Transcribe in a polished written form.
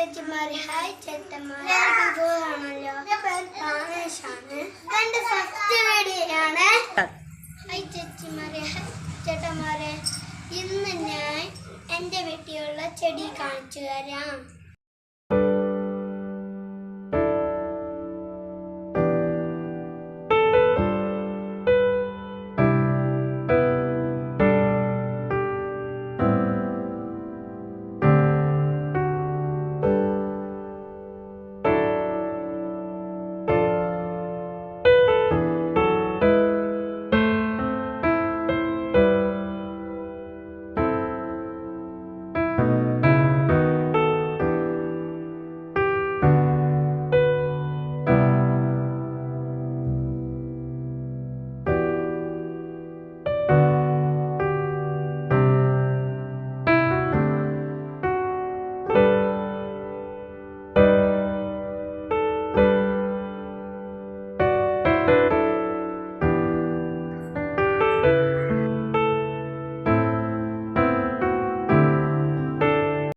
ചേച്ചിമാരെ, hi ചേട്ടന്മാരെ. ആണല്ലോ പ്രാണേഷാണ്. എൻ്റെ ഫസ്റ്റ് വീഡിയോ ആണ്. ഹായ് ചേച്ചിമാരെ, ഹായ് ചേട്ടന്മാരെ. ഇന്ന് ഞാൻ എൻ്റെ വീട്ടിലുള്ള ചെടി കാണിച്ചു തരാം.